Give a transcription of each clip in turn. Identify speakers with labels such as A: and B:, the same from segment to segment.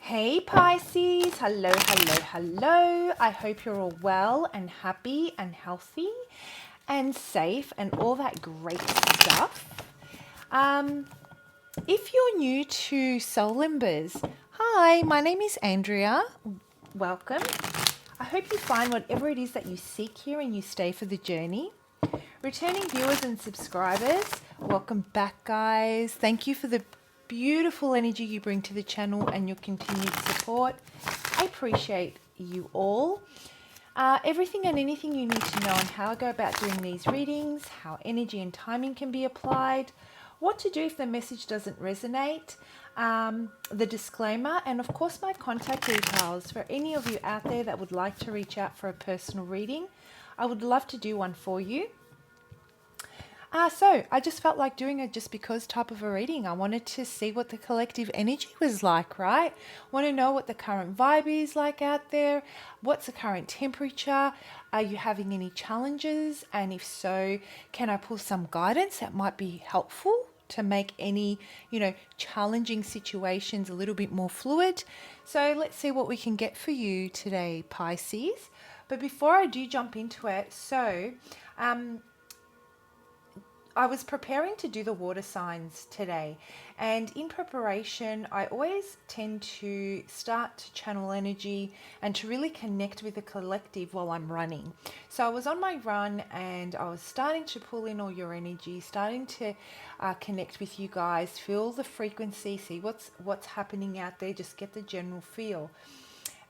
A: Hey Pisces, hello, hello, hello. I hope you're all well and happy and healthy and safe and all that great stuff. Um, if you're new to Soul Embers, hi, my name is Andrea. Welcome. I hope you find whatever it is that you seek here and you stay for the journey. Returning viewers and subscribers, welcome back, guys. Thank you for the beautiful energy you bring to the channel and your continued support. I appreciate you all. Everything and anything you need to know on how I go about doing these readings, how energy and timing can be applied, what to do if the message doesn't resonate, the disclaimer, and of course my contact details for any of you out there that would like to reach out for a personal reading. I would love to do one for you. So I just felt like doing a just because type of a reading. I wanted to see what the collective energy was like, right? Want to know what the current vibe is like out there. What's the current temperature? Are you having any challenges? And if so, can I pull some guidance that might be helpful to make any, challenging situations a little bit more fluid? So let's see what we can get for you today, Pisces. But before I do jump into it, I was preparing to do the water signs today, and in preparation I always tend to start to channel energy and to really connect with the collective while I'm running. So I was on my run and I was starting to pull in all your energy, starting to connect with you guys, feel the frequency, see what's happening out there, just get the general feel.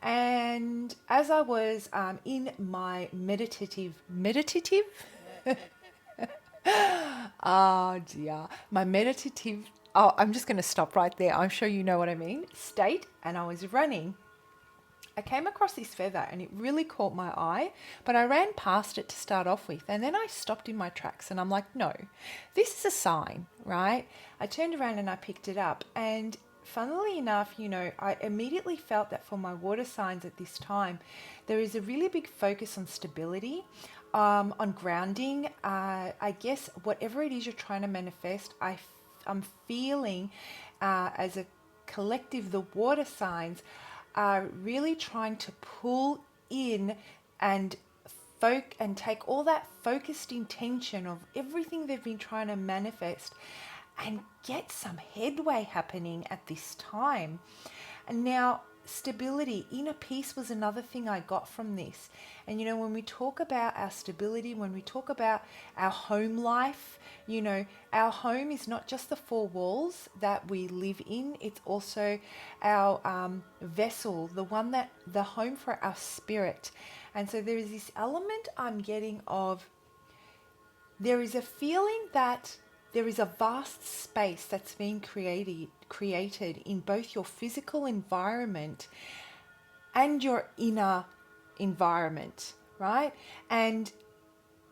A: And as I was in my meditative oh dear. I'm just going to stop right there. I'm sure you know what I mean. State, and I was running. I came across this feather and it really caught my eye, but I ran past it to start off with. And then I stopped in my tracks and I'm like, no, this is a sign, right? I turned around and I picked it up. And funnily enough, I immediately felt that for my water signs at this time, there is a really big focus on stability. On grounding, I guess whatever it is you're trying to manifest, I'm feeling as a collective, the water signs are really trying to pull in and take all that focused intention of everything they've been trying to manifest and get some headway happening at this time. And now, stability, inner peace was another thing I got from this. And when we talk about our stability, when we talk about our home life, our home is not just the four walls that we live in, it's also our vessel, the home for our spirit. And so there is this element I'm getting of, there is a feeling that there is a vast space that's being created in both your physical environment and your inner environment, right? And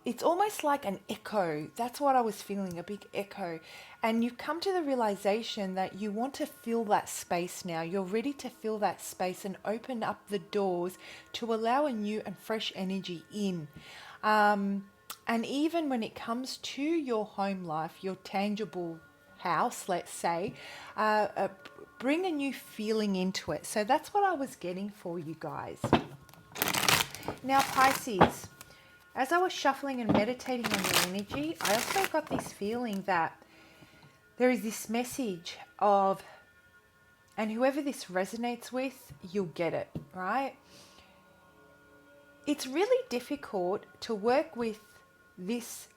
A: it's almost like an echo. That's what I was feeling, a big echo. And you've come to the realization that you want to fill that space now. You're ready to fill that space and open up the doors to allow a new and fresh energy in. And even when it comes to your home life, your tangible house, let's say, bring a new feeling into it. So that's what I was getting for you guys. Now, Pisces, as I was shuffling and meditating on your energy, I also got this feeling that there is this message of, and whoever this resonates with, you'll get it, right? It's really difficult to work with this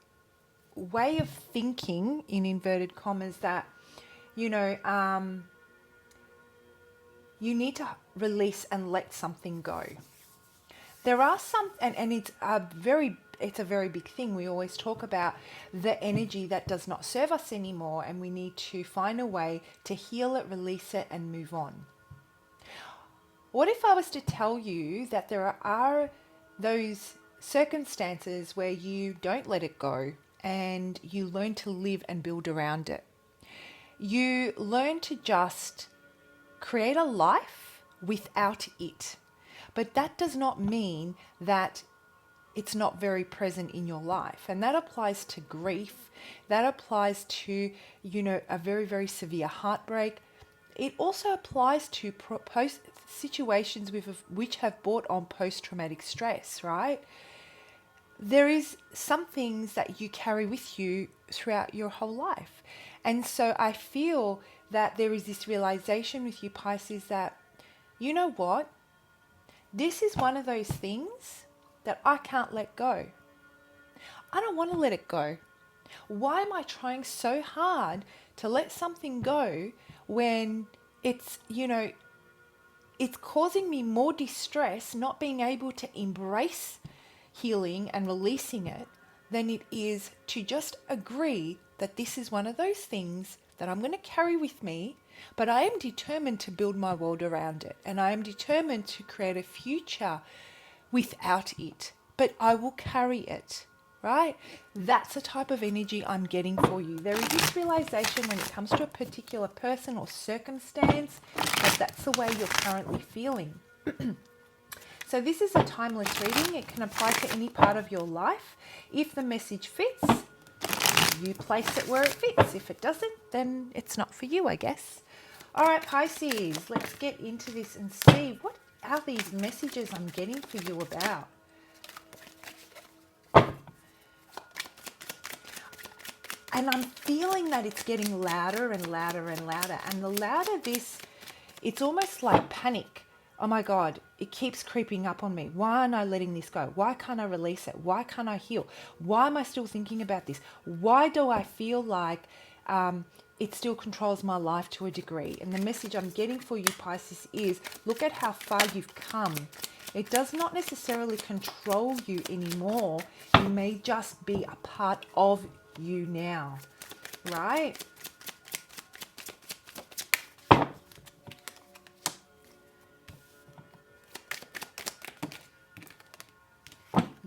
A: way of thinking, in inverted commas, that you need to release and let something go. There are some, and it's a very big thing. We always talk about the energy that does not serve us anymore, and we need to find a way to heal it, release it, and move on. What if I was to tell you that there are those circumstances where you don't let it go and you learn to live and build around it? You learn to just create a life without it. But that does not mean that it's not very present in your life. And that applies to grief. That applies to, a very, very severe heartbreak. it also applies to post situations which have brought on post-traumatic stress, right? There is some things that you carry with you throughout your whole life. And so I feel that there is this realization with you, Pisces, that, you know what? This is one of those things that I can't let go. I don't want to let it go. Why am I trying so hard to let something go when it's, it's causing me more distress, not being able to embrace healing and releasing it, than it is to just agree that this is one of those things that I'm going to carry with me, but I am determined to build my world around it, and I am determined to create a future without it, but I will carry it, right? That's the type of energy I'm getting for you. There is this realization when it comes to a particular person or circumstance that that's the way you're currently feeling. So this is a timeless reading. It can apply to any part of your life. If the message fits, you place it where it fits. If it doesn't, then it's not for you, I guess. All right, Pisces, let's get into this and see what are these messages I'm getting for you about. And I'm feeling that it's getting louder and louder and louder. And the louder this, it's almost like panic. Oh my God, it keeps creeping up on me. Why aren't I letting this go? Why can't I release it? Why can't I heal? Why am I still thinking about this? Why do I feel like it still controls my life to a degree? And the message I'm getting for you, Pisces, is look at how far you've come. It does not necessarily control you anymore. It may just be a part of you now, right?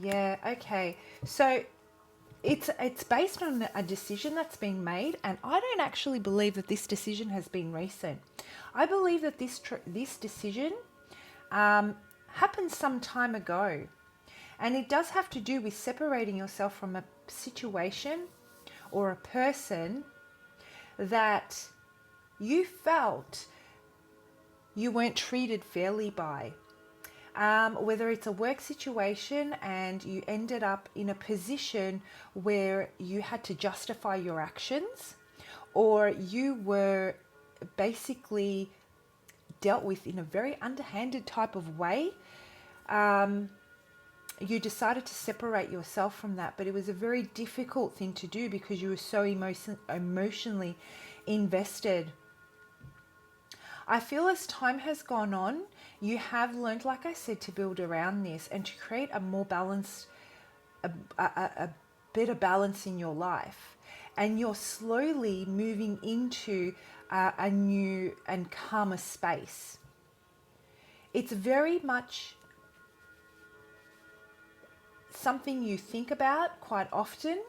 A: Yeah, okay. So it's based on a decision that's been made, and I don't actually believe that this decision has been recent. I believe that this decision happened some time ago, and it does have to do with separating yourself from a situation or a person that you felt you weren't treated fairly by. Whether it's a work situation and you ended up in a position where you had to justify your actions, or you were basically dealt with in a very underhanded type of way, you decided to separate yourself from that. But it was a very difficult thing to do because you were so emotionally invested. I feel as time has gone on, you have learned, like I said, to build around this and to create a more balanced, a better balance in your life. And you're slowly moving into a new and calmer space. It's very much something you think about quite often,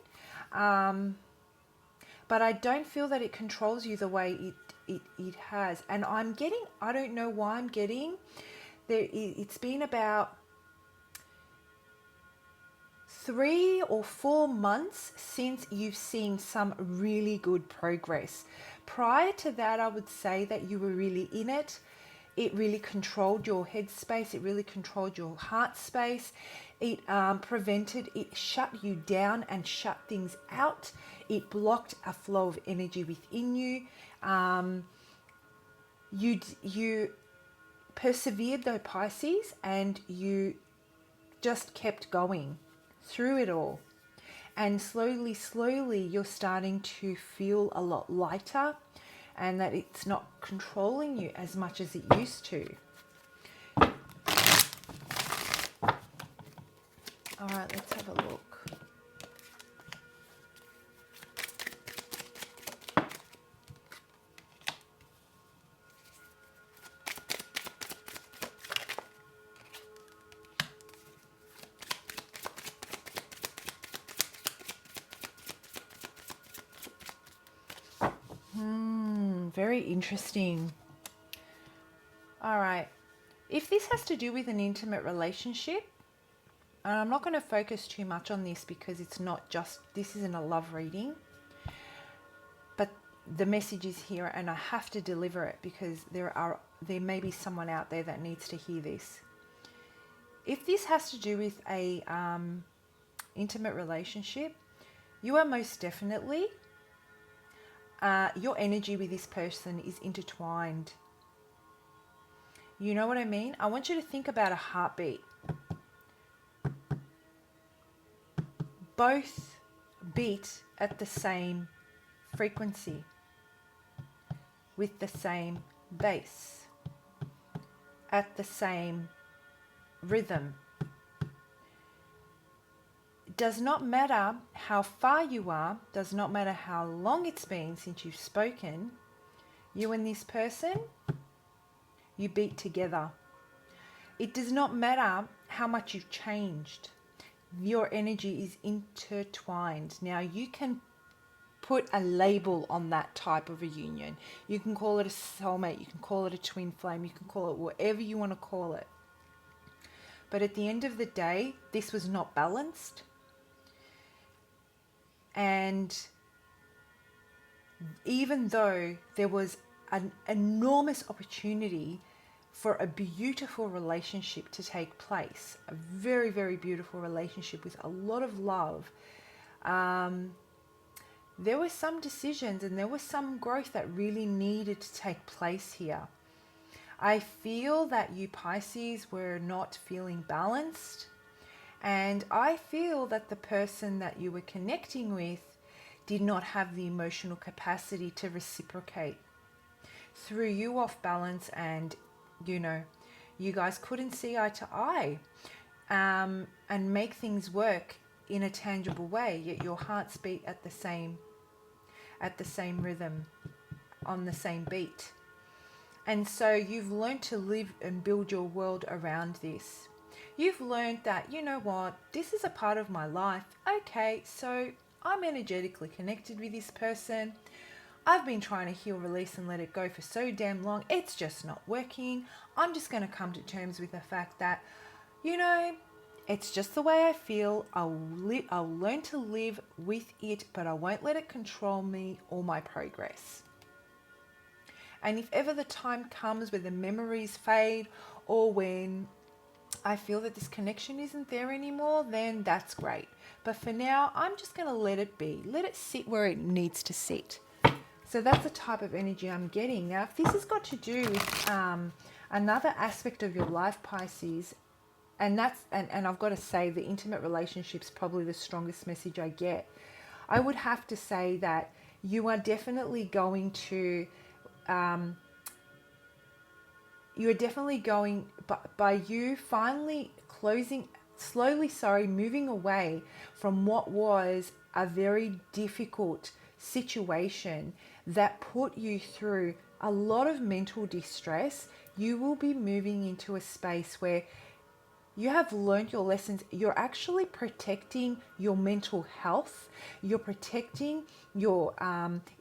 A: but I don't feel that it controls you the way it has. And I'm getting, I don't know why I'm getting, it's been about 3 or 4 months since you've seen some really good progress. Prior to that, I would say that you were really in it. It really controlled your headspace. It really controlled your heart space. It it shut you down and shut things out. It blocked a flow of energy within you. You persevered though, Pisces, and you just kept going through it all. And slowly you're starting to feel a lot lighter, and that it's not controlling you as much as it used to. All right, let's have a look. Very interesting. All right. If this has to do with an intimate relationship, and I'm not going to focus too much on this because it's not just, this isn't a love reading, but the message is here and I have to deliver it because there may be someone out there that needs to hear this. If this has to do with a intimate relationship, you are most definitely, your energy with this person is intertwined. You know what I mean? I want you to think about a heartbeat. Both beat at the same frequency, with the same bass, at the same rhythm. It does not matter how far you are, does not matter how long it's been since you've spoken, you and this person, you beat together. It does not matter how much you've changed. Your energy is intertwined. Now you can put a label on that type of a union. You can call it a soulmate, you can call it a twin flame, you can call it whatever you want to call it. But at the end of the day, this was not balanced. And even though there was an enormous opportunity for a beautiful relationship to take place, a very, very beautiful relationship with a lot of love, there were some decisions and there was some growth that really needed to take place here. I feel that you Pisces were not feeling balanced, and I feel that the person that you were connecting with did not have the emotional capacity to reciprocate. Threw you off balance, and you guys couldn't see eye to eye and make things work in a tangible way, yet your hearts beat at the same rhythm, on the same beat. And so you've learned to live and build your world around this. You've learned that, you know what, this is a part of my life. Okay, so I'm energetically connected with this person. I've been trying to heal, release, and let it go for so damn long. It's just not working. I'm just going to come to terms with the fact that, it's just the way I feel. I'll learn to live with it, but I won't let it control me or my progress. And if ever the time comes where the memories fade, or when I feel that this connection isn't there anymore, then that's great. But for now, I'm just going to let it be. Let it sit where it needs to sit. So that's the type of energy I'm getting. Now, if this has got to do with another aspect of your life, Pisces, and I've got to say the intimate relationship's probably the strongest message I get. I would have to say that you are definitely going to, by you finally moving away from what was a very difficult situation that put you through a lot of mental distress, you will be moving into a space where you have learned your lessons. You're actually protecting your mental health. You're protecting your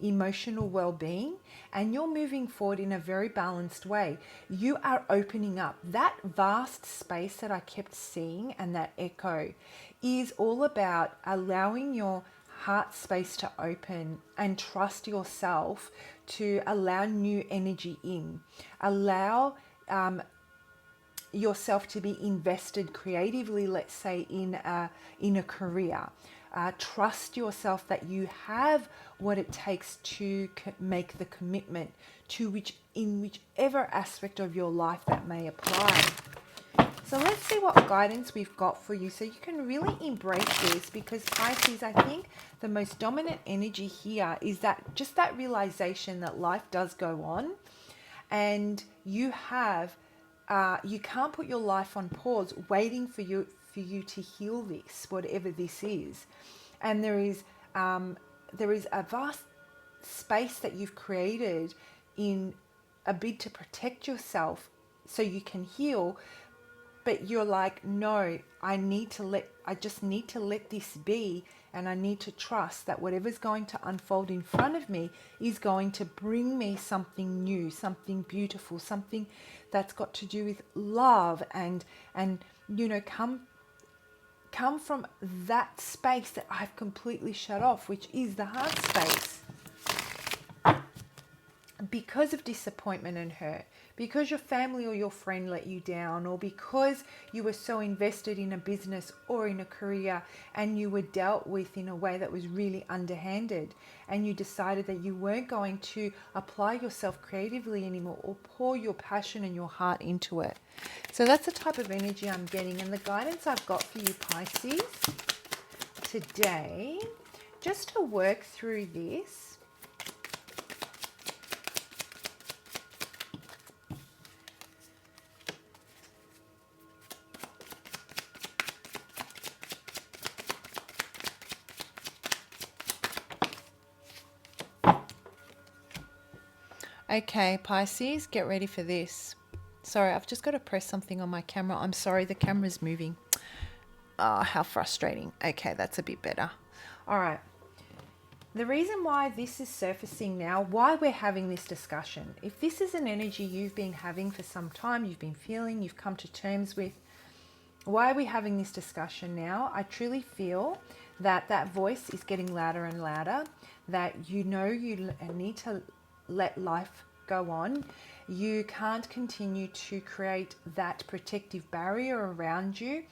A: emotional well-being, and you're moving forward in a very balanced way. You are opening up. That vast space that I kept seeing and that echo is all about allowing your heart space to open and trust yourself to allow new energy in. Allow yourself to be invested creatively, let's say in a career. Trust yourself that you have what it takes to make the commitment to whichever aspect of your life that may apply. So let's see what guidance we've got for you so you can really embrace this, because Pisces, I think the most dominant energy here is that just that realization that life does go on, and you can't put your life on pause waiting for you to heal this, whatever this is. And there is a vast space that you've created in a bid to protect yourself so you can heal. But you're like, no, I just need to let this be, and I need to trust that whatever's going to unfold in front of me is going to bring me something new, something beautiful, something that's got to do with love and come from that space that I've completely shut off, which is the heart space. because of disappointment and hurt, because your family or your friend let you down, or because you were so invested in a business or in a career and you were dealt with in a way that was really underhanded, and you decided that you weren't going to apply yourself creatively anymore or pour your passion and your heart into it. So that's the type of energy I'm getting, and the guidance I've got for you, Pisces, today, just to work through this. Okay, Pisces, get ready for this. Sorry, I've just got to press something on my camera. I'm sorry, the camera's moving. Oh, how frustrating. Okay, that's a bit better. All right. The reason why this is surfacing now, why we're having this discussion, if this is an energy you've been having for some time, you've been feeling, you've come to terms with, why are we having this discussion now? I truly feel that that voice is getting louder and louder, that you know you need to let life go on. You can't continue to create that protective barrier around you,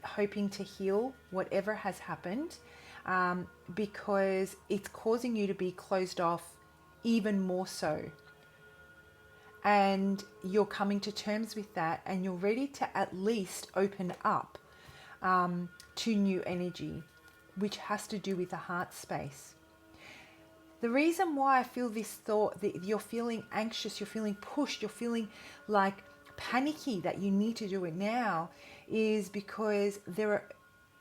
A: hoping to heal whatever has happened, because it's causing you to be closed off even more so. And you're coming to terms with that, and you're ready to at least open up to new energy, which has to do with the heart space. The reason why I feel this thought that you're feeling anxious, you're feeling pushed, you're feeling like panicky that you need to do it now, is because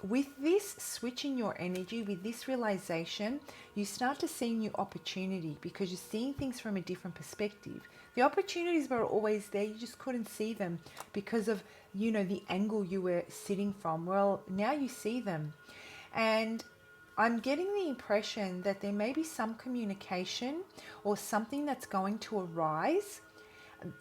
A: with this switch in your energy, with this realization, you start to see new opportunity because you're seeing things from a different perspective. The opportunities were always there, you just couldn't see them because of, the angle you were sitting from. Well, now you see them. And I'm getting the impression that there may be some communication or something that's going to arise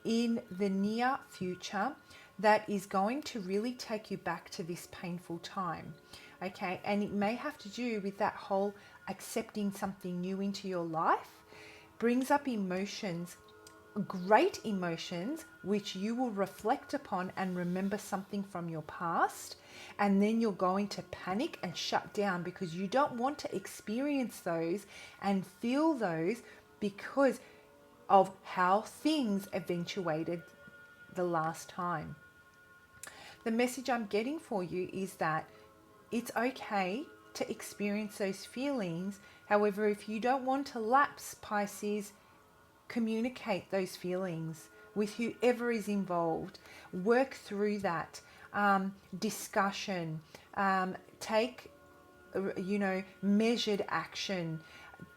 A: in the near future that is going to really take you back to this painful time. Okay, and it may have to do with that whole accepting something new into your life, brings up emotions, great emotions, which you will reflect upon and remember something from your past. And then you're going to panic and shut down because you don't want to experience those and feel those because of how things eventuated the last time. The message I'm getting for you is that it's okay to experience those feelings. However, if you don't want to lapse, Pisces, communicate those feelings with whoever is involved. Work through that. Discussion, take, measured action.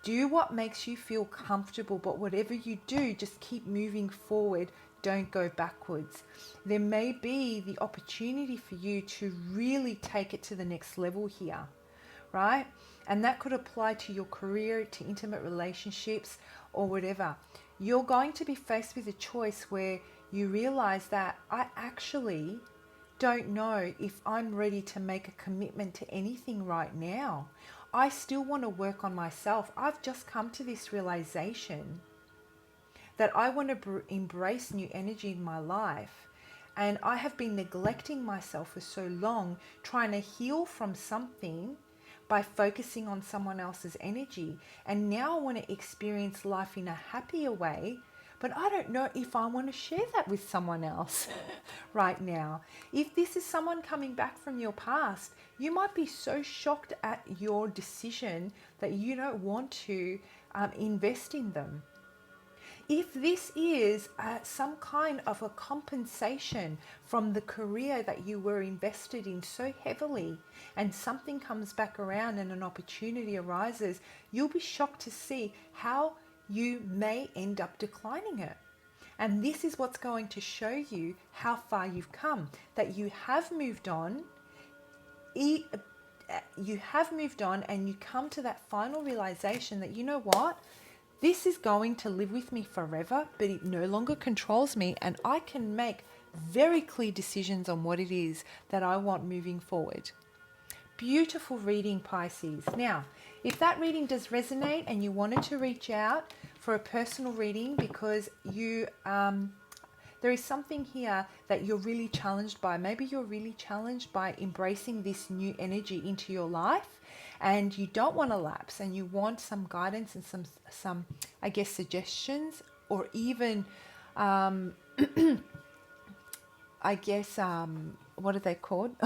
A: Do what makes you feel comfortable, but whatever you do, just keep moving forward. Don't go backwards. There may be the opportunity for you to really take it to the next level here, right? And that could apply to your career, to intimate relationships, or whatever. You're going to be faced with a choice where you realize that I actually don't know if I'm ready to make a commitment to anything right now. I still want to work on myself. I've just come to this realization that I want to embrace new energy in my life. And I have been neglecting myself for so long, trying to heal from something by focusing on someone else's energy. And now I want to experience life in a happier way, but I don't know if I want to share that with someone else right now. If this is someone coming back from your past, you might be so shocked at your decision that you don't want to invest in them. If this is some kind of a compensation from the career that you were invested in so heavily, and something comes back around and an opportunity arises, you'll be shocked to see how you may end up declining it. And this is what's going to show you how far you've come, that you have moved on. You have moved on, and you come to that final realization that, you know what? This is going to live with me forever, but it no longer controls me, and I can make very clear decisions on what it is that I want moving forward. Beautiful reading, Pisces. Now, if that reading does resonate and you wanted to reach out for a personal reading because you there is something here that you're really challenged by. Maybe you're really challenged by embracing this new energy into your life, and you don't want to lapse, and you want some guidance and some I guess suggestions, or even I guess what are they called?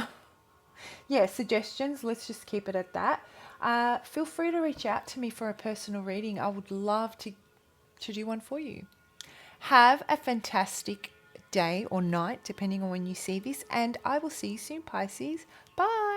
A: Yeah, suggestions. Let's just keep it at that. Feel free to reach out to me for a personal reading. I would love to do one for you. Have a fantastic day or night, depending on when you see this, and I will see you soon, Pisces. Bye.